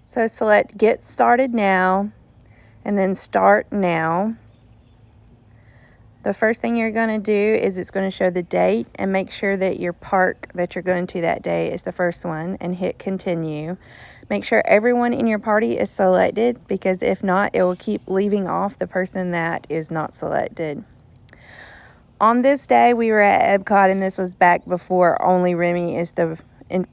So select Get Started Now and then Start Now. The first thing you're going to do is it's going to show the date, and make sure that your park that you're going to that day is the first one, and hit Continue. Make sure everyone in your party is selected, because if not, it will keep leaving off the person that is not selected. On this day, we were at Epcot, and this was back before only Remy is the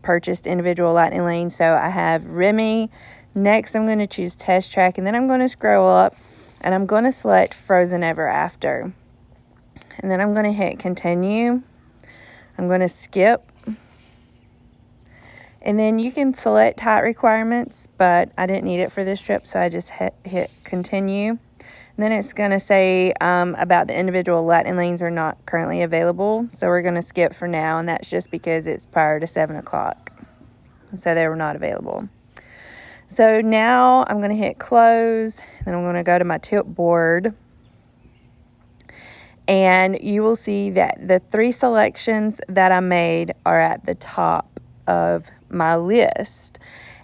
purchased individual lightning lane. So I have Remy. Next, I'm going to choose Test Track, and then I'm going to scroll up, and I'm going to select Frozen Ever After. And then I'm going to hit Continue. I'm going to skip. And then you can select height requirements, but I didn't need it for this trip, so I just hit Continue. And then it's going to say about the individual lightning lanes are not currently available. So we're going to skip for now, and that's just because it's prior to 7 o'clock. So they were not available. So now I'm going to hit Close, and then I'm going to go to my tip board. And you will see that the 3 selections that I made are at the top of my list.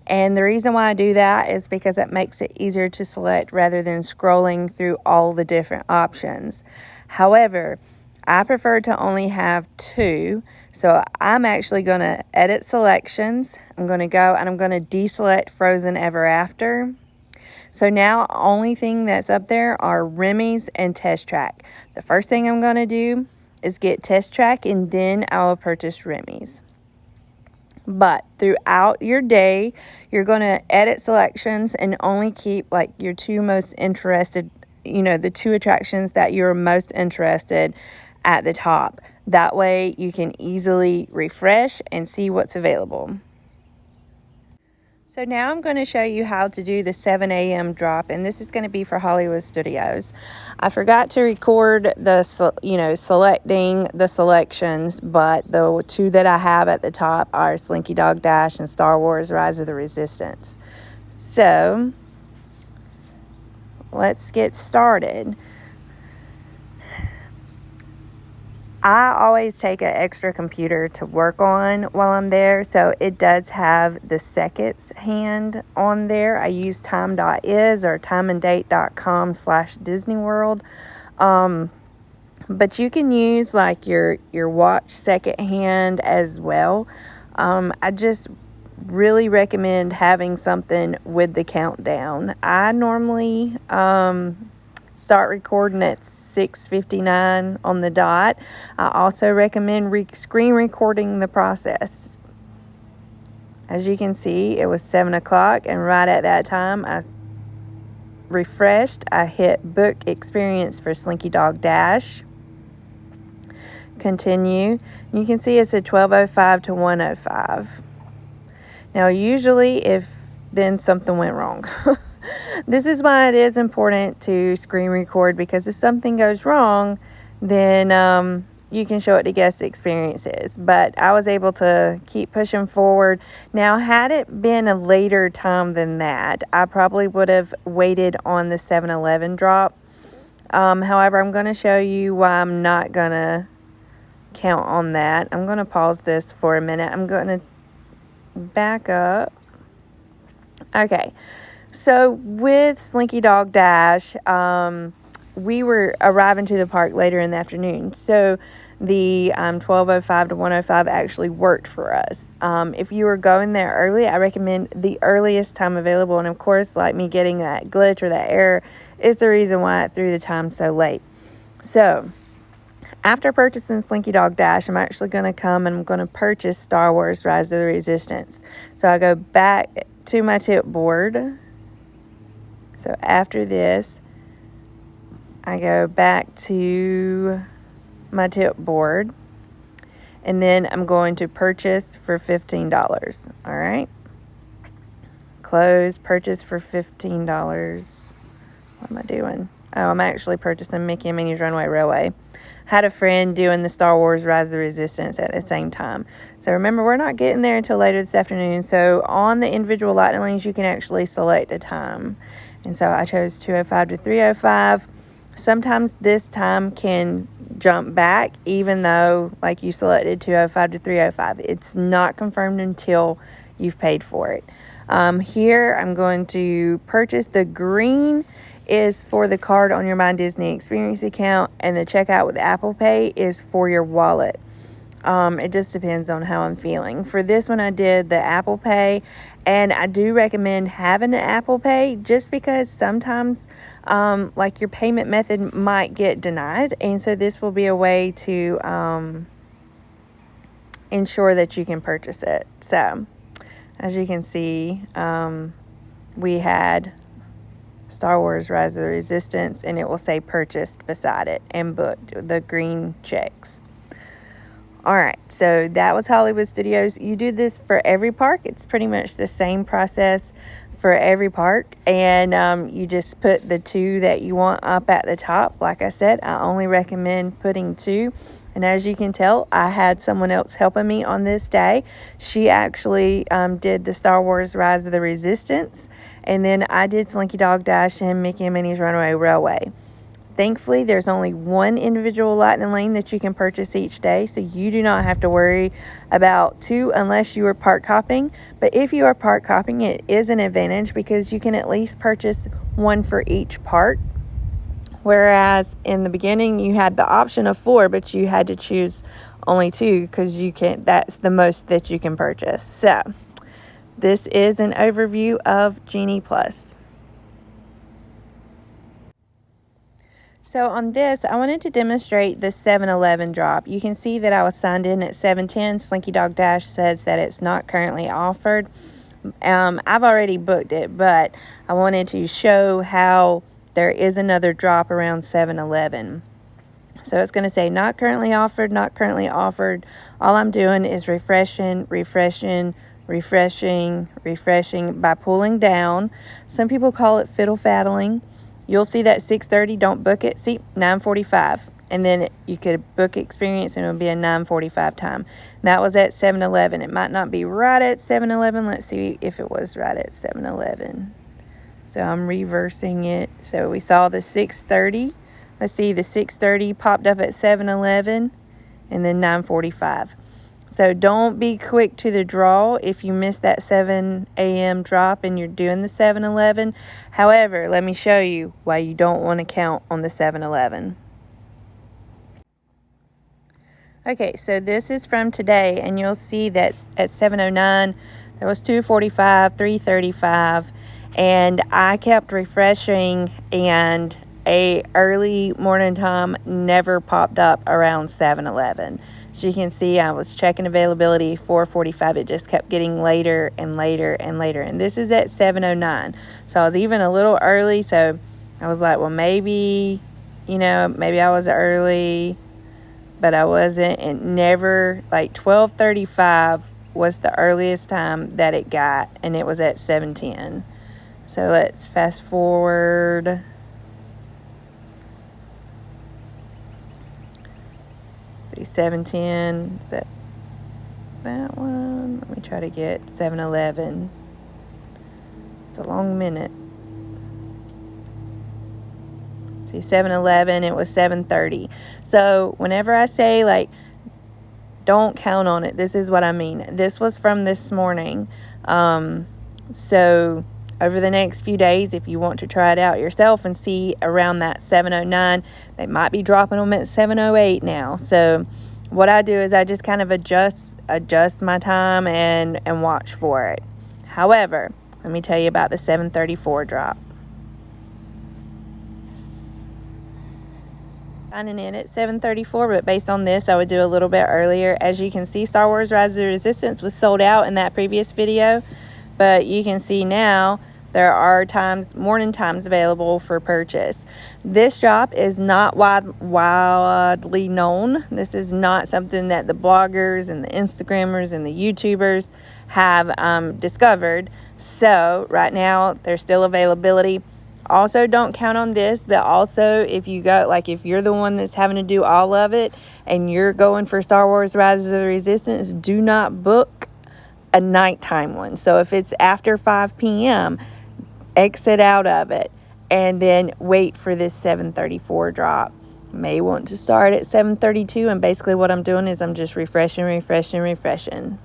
And the reason why I do that is because it makes it easier to select rather than scrolling through all the different options. However, I prefer to only have 2. So I'm actually going to edit selections. I'm going to go and I'm going to deselect Frozen Ever After. So now only thing that's up there are Remy's and Test Track. The first thing I'm going to do is get Test Track, and then I will purchase Remy's. But throughout your day, you're going to edit selections and only keep like your 2 most interested, the 2 attractions that you're most interested at the top. That way you can easily refresh and see what's available. So now I'm going to show you how to do the 7 a.m. drop, and this is going to be for Hollywood Studios. I forgot to record selecting the selections, but the 2 that I have at the top are Slinky Dog Dash and Star Wars Rise of the Resistance. So let's get started. I always take an extra computer to work on while I'm there, so it does have the seconds hand on there. I use time.is or timeanddate.com/Disney World. But you can use like your watch second hand as well. I just really recommend having something with the countdown. I normally start recording at 6:59 on the dot. I also recommend screen recording the process. As you can see, it was 7 o'clock, and right at that time I refreshed. I hit Book Experience for Slinky Dog Dash. Continue. You can see it's a 12:05 to 1:05. Now usually then something went wrong. This is why it is important to screen record, because if something goes wrong, then you can show it to guest experiences. But I was able to keep pushing forward. Now, had it been a later time than that, I probably would have waited on the 7-Eleven drop. However, I'm going to show you why I'm not going to count on that. I'm going to pause this for a minute. I'm going to back up. Okay. So with Slinky Dog Dash, we were arriving to the park later in the afternoon. So the 12:05 to 1:05 actually worked for us. If you were going there early, I recommend the earliest time available. And of course, like me getting that glitch or that error is the reason why it threw the time so late. So after purchasing Slinky Dog Dash, I'm actually going to come and I'm going to purchase Star Wars Rise of the Resistance. So I go back to my tip board. So after this, I go back to my tip board, and then I'm going to purchase for $15. All right. Close, purchase for $15. What am I doing? Oh, I'm actually purchasing Mickey and Minnie's Runaway Railway. Had a friend doing the Star Wars Rise of the Resistance at the same time. So remember, we're not getting there until later this afternoon. So on the individual lightning lanes, you can actually select a time. And so I chose 2:05 to 3:05. Sometimes this time can jump back, even though like you selected 205 to 305. It's not confirmed until you've paid for it. Here I'm going to purchase. The green is for the card on your My Disney Experience account, and the checkout with Apple Pay is for your wallet. It just depends on how I'm feeling. For this one, I did the Apple Pay, and I do recommend having an Apple Pay just because sometimes like your payment method might get denied, and so this will be a way to ensure that you can purchase it. So as you can see, we had Star Wars Rise of the Resistance, and it will say purchased beside it and booked, the green checks. All right, so that was Hollywood Studios. You do this for every park. It's pretty much the same process for every park, and you just put the 2 that you want up at the top. Like I said, I only recommend putting 2, and as you can tell, I had someone else helping me on this day. She actually did the Star Wars Rise of the Resistance, and then I did Slinky Dog Dash and Mickey and Minnie's Runaway Railway. Thankfully, there's only one individual lightning lane that you can purchase each day, so you do not have to worry about 2 unless you are park hopping. But if you are park hopping, it is an advantage because you can at least purchase 1 for each park. Whereas in the beginning, you had the option of 4, but you had to choose only 2 because that's the most that you can purchase. So this is an overview of Genie Plus. So on this, I wanted to demonstrate the 7-Eleven drop. You can see that I was signed in at 7:10. Slinky Dog Dash says that it's not currently offered. I've already booked it, but I wanted to show how there is another drop around 7-Eleven. So it's going to say not currently offered, not currently offered. All I'm doing is refreshing by pulling down. Some people call it fiddle faddling. You'll see that 6:30, don't book it. See, 9:45. And then you could book experience and it would be a 9:45 time. That was at 7-Eleven. It might not be right at 7-Eleven. Let's see if it was right at 7-Eleven. So I'm reversing it. So we saw the 6:30. Let's see, the 6:30 popped up at 7-Eleven and then 9:45. So don't be quick to the draw if you miss that 7 a.m. drop and you're doing the 7-Eleven. However, let me show you why you don't want to count on the 7-Eleven. Okay, so this is from today, and you'll see that at 7:09, there was 2:45, 3:35, and I kept refreshing, and a early morning time never popped up around 7-Eleven. So you can see I was checking availability 4:45. It just kept getting later and later and later. And this is at 7:09. So I was even a little early. So I was like, well, maybe I was early, but I wasn't. And never, like 12:35 was the earliest time that it got. And it was at 7:10. So let's fast forward. See, 7:10, that one. Let me try to get 7-Eleven. It's a long minute. See, 7-Eleven, it was 7:30. So whenever I say, like, don't count on it, this is what I mean. This was from this morning. So over the next few days, if you want to try it out yourself and see around that 7:09, they might be dropping them at 7:08 now. So what I do is I just kind of adjust my time and watch for it. However, let me tell you about the 7:34 drop. Signing in at 7:34, but based on this, I would do a little bit earlier. As you can see, Star Wars Rise of the Resistance was sold out in that previous video. But you can see now there are morning times available for purchase. This drop is not widely known. This is not something that the bloggers and the Instagrammers and the YouTubers have discovered. So right now there's still availability. Also, don't count on this, but also if you're the one that's having to do all of it and you're going for Star Wars Rise of the Resistance, do not book a nighttime one. So if it's after 5 p.m., exit out of it. and then wait for this 734 drop. May want to start at 732, and basically what I'm doing is I'm just refreshing.